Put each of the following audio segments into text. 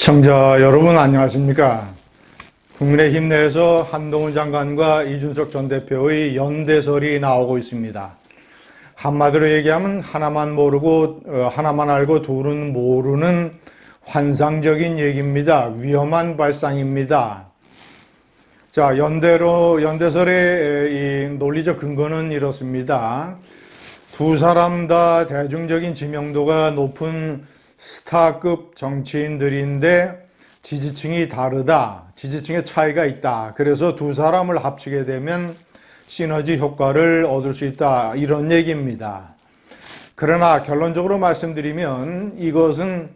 시청자 여러분 안녕하십니까? 국민의힘 내에서 한동훈 장관과 이준석 전 대표의 연대설이 나오고 있습니다. 한마디로 얘기하면 하나만 모르고 하나만 알고 둘은 모르는 환상적인 얘기입니다. 위험한 발상입니다. 자, 연대설의 이 논리적 근거는 이렇습니다. 두 사람 다 대중적인 지명도가 높은 스타급 정치인들인데 지지층이 다르다. 지지층의 차이가 있다. 그래서 두 사람을 합치게 되면 시너지 효과를 얻을 수 있다. 이런 얘기입니다. 그러나 결론적으로 말씀드리면 이것은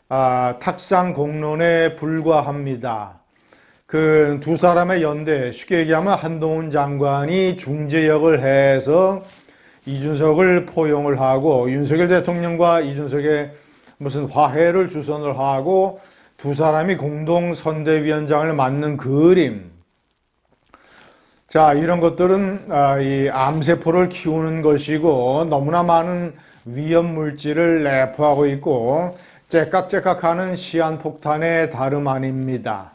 탁상 공론에 불과합니다. 그 두 사람의 연대, 쉽게 얘기하면 한동훈 장관이 중재역을 해서 이준석을 포용을 하고 윤석열 대통령과 이준석의 무슨 화해를 주선을 하고 두 사람이 공동 선대위원장을 맡는 그림. 자, 이런 것들은 이 암세포를 키우는 것이고 너무나 많은 위험 물질을 내포하고 있고 째깍째깍하는 시한폭탄의 다름 아닙니다.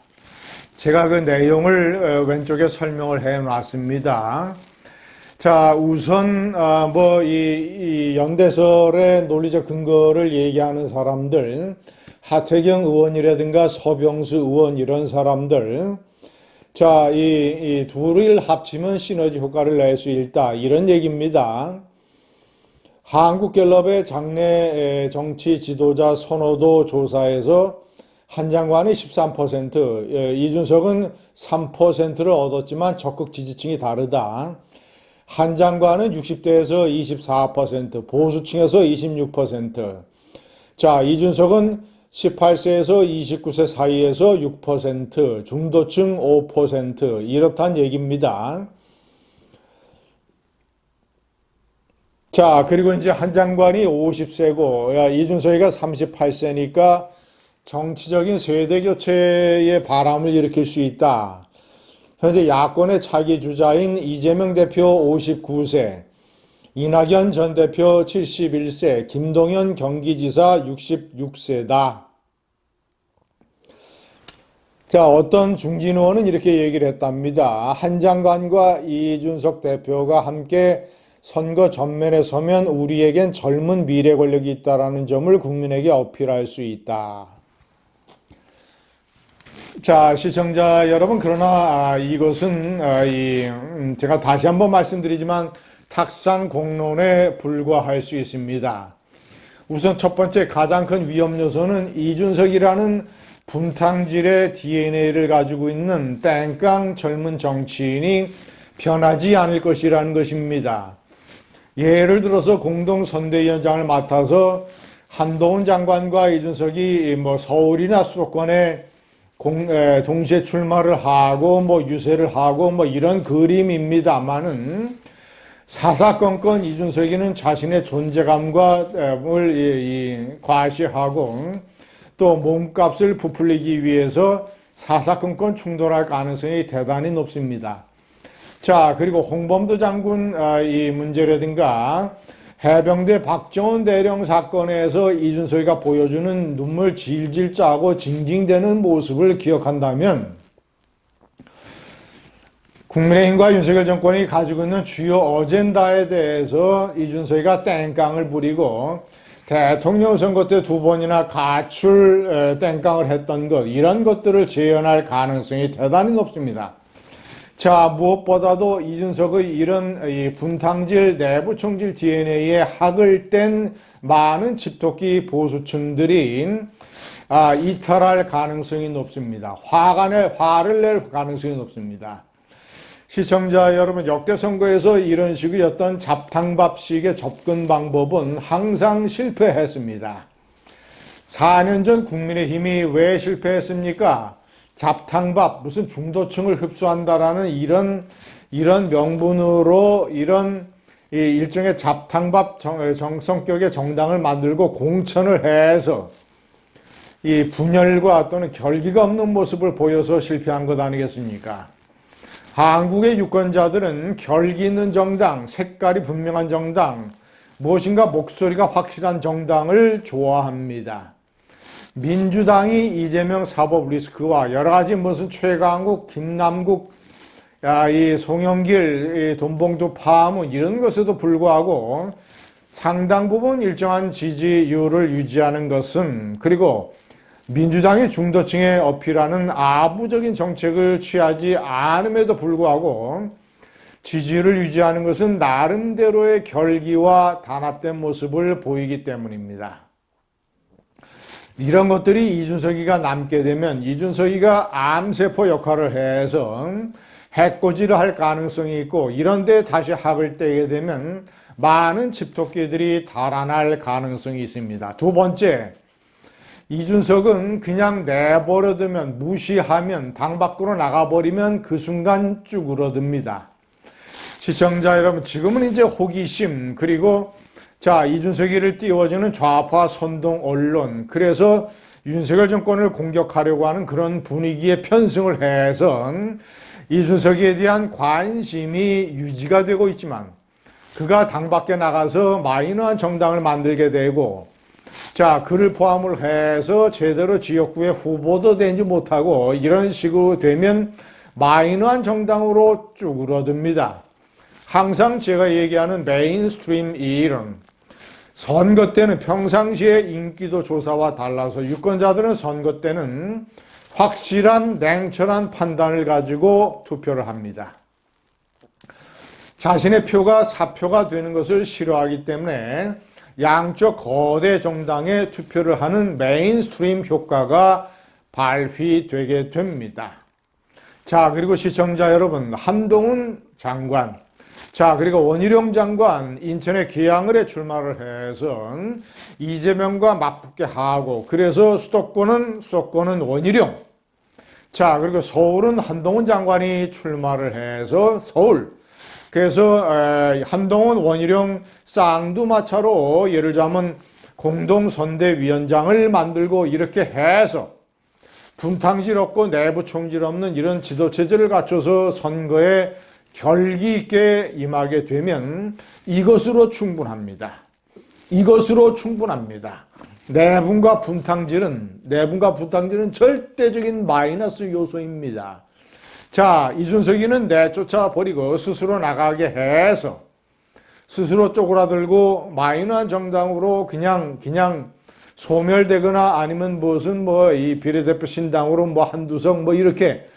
제가 그 내용을 왼쪽에 설명을 해 놨습니다. 자, 우선 이 연대설의 논리적 근거를 얘기하는 사람들, 하태경 의원이라든가 서병수 의원 이런 사람들, 자, 이 둘을 합치면 시너지 효과를 낼 수 있다 이런 얘기입니다. 한국갤럽의 장내 정치 지도자 선호도 조사에서 한 장관이 13%, 이준석은 3%를 얻었지만 적극 지지층이 다르다. 한 장관은 60대에서 24%, 보수층에서 26%. 자, 이준석은 18세에서 29세 사이에서 6%, 중도층 5%, 이렇단 얘기입니다. 자, 그리고 이제 한 장관이 50세고, 이준석이가 38세니까 정치적인 세대 교체의 바람을 일으킬 수 있다. 현재 야권의 차기 주자인 이재명 대표 59세, 이낙연 전 대표 71세, 김동연 경기지사 66세다. 자, 어떤 중진 의원은 이렇게 얘기를 했답니다. 한 장관과 이준석 대표가 함께 선거 전면에 서면 우리에겐 젊은 미래 권력이 있다는 점을 국민에게 어필할 수 있다. 자, 시청자 여러분, 그러나 이것은 제가 다시 한번 말씀드리지만 탁상 공론에 불과할 수 있습니다. 우선 첫 번째 가장 큰 위험 요소는 이준석이라는 분탕질의 DNA를 가지고 있는 땡깡 젊은 정치인이 변하지 않을 것이라는 것입니다. 예를 들어서 공동선대위원장을 맡아서 한동훈 장관과 이준석이 서울이나 수도권에 동시에 출마를 하고 유세를 하고 이런 그림입니다만은 사사건건 이준석이는 자신의 존재감을 과시하고 또 몸값을 부풀리기 위해서 사사건건 충돌할 가능성이 대단히 높습니다. 자, 그리고 홍범도 장군 이 문제라든가 해병대 박정원 대령 사건에서 이준석이가 보여주는 눈물 질질 짜고 징징대는 모습을 기억한다면 국민의힘과 윤석열 정권이 가지고 있는 주요 어젠다에 대해서 이준석이가 땡깡을 부리고 대통령 선거 때 2번이나 가출 땡깡을 했던 것, 이런 것들을 재현할 가능성이 대단히 높습니다. 자, 무엇보다도 이준석의 이런 분탕질, 내부 총질 DNA에 학을 뗀 많은 집토끼 보수층들이 이탈할 가능성이 높습니다. 화를 낼 가능성이 높습니다. 시청자 여러분, 역대 선거에서 이런 식의 어떤 잡탕밥식의 접근 방법은 항상 실패했습니다. 4년 전 국민의힘이 왜 실패했습니까? 잡탕밥, 무슨 중도층을 흡수한다라는 이런 명분으로 이런 일종의 잡탕밥 성격의 정당을 만들고 공천을 해서 이 분열과 또는 결기가 없는 모습을 보여서 실패한 것 아니겠습니까? 한국의 유권자들은 결기 있는 정당, 색깔이 분명한 정당, 무엇인가 목소리가 확실한 정당을 좋아합니다. 민주당이 이재명 사법 리스크와 여러 가지 무슨 최강욱, 김남국, 이 송영길, 이 돈봉투 파문 이런 것에도 불구하고 상당 부분 일정한 지지율을 유지하는 것은, 그리고 민주당이 중도층에 어필하는 아부적인 정책을 취하지 않음에도 불구하고 지지율을 유지하는 것은 나름대로의 결기와 단합된 모습을 보이기 때문입니다. 이런 것들이 이준석이가 남게 되면 이준석이가 암세포 역할을 해서 해코지를 할 가능성이 있고, 이런 데 다시 학을 떼게 되면 많은 집토끼들이 달아날 가능성이 있습니다. 두 번째, 이준석은 그냥 내버려두면, 무시하면, 당 밖으로 나가버리면 그 순간 쭈그러듭니다. 시청자 여러분, 지금은 이제 호기심, 그리고 이준석이를 띄워주는 좌파 선동 언론, 그래서 윤석열 정권을 공격하려고 하는 그런 분위기에 편승을 해서 이준석이에 대한 관심이 유지가 되고 있지만, 그가 당 밖에 나가서 마이너한 정당을 만들게 되고, 그를 포함을 해서 제대로 지역구에 후보도 되지 못하고 이런 식으로 되면 마이너한 정당으로 쭈그러듭니다. 항상 제가 얘기하는 메인스트림 이론, 선거 때는 평상시에 인기도 조사와 달라서 유권자들은 선거 때는 확실한 냉철한 판단을 가지고 투표를 합니다. 자신의 표가 사표가 되는 것을 싫어하기 때문에 양쪽 거대 정당에 투표를 하는 메인스트림 효과가 발휘되게 됩니다. 그리고 시청자 여러분, 한동훈 장관, 그리고 원희룡 장관 인천에 기양을에 출마를 해서 이재명과 맞붙게 하고, 그래서 수도권은 원희룡, 그리고 서울은 한동훈 장관이 출마를 해서 서울, 그래서 한동훈, 원희룡 쌍두마차로 예를 들자면 공동선대위원장을 만들고 이렇게 해서 분탕질 없고 내부 총질 없는 이런 지도체제를 갖춰서 선거에 결기 있게 임하게 되면 이것으로 충분합니다. 이것으로 충분합니다. 내분과 분탕질은 절대적인 마이너스 요소입니다. 이준석이는 내쫓아 버리고 스스로 나가게 해서 스스로 쪼그라들고 마이너한 정당으로 그냥 소멸되거나 아니면 무슨 이 비례대표 신당으로 한두 석 이렇게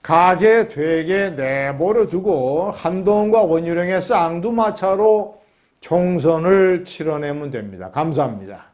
가게 되게 내버려 두고 한동훈과 원희룡의 쌍두마차로 총선을 치러내면 됩니다. 감사합니다.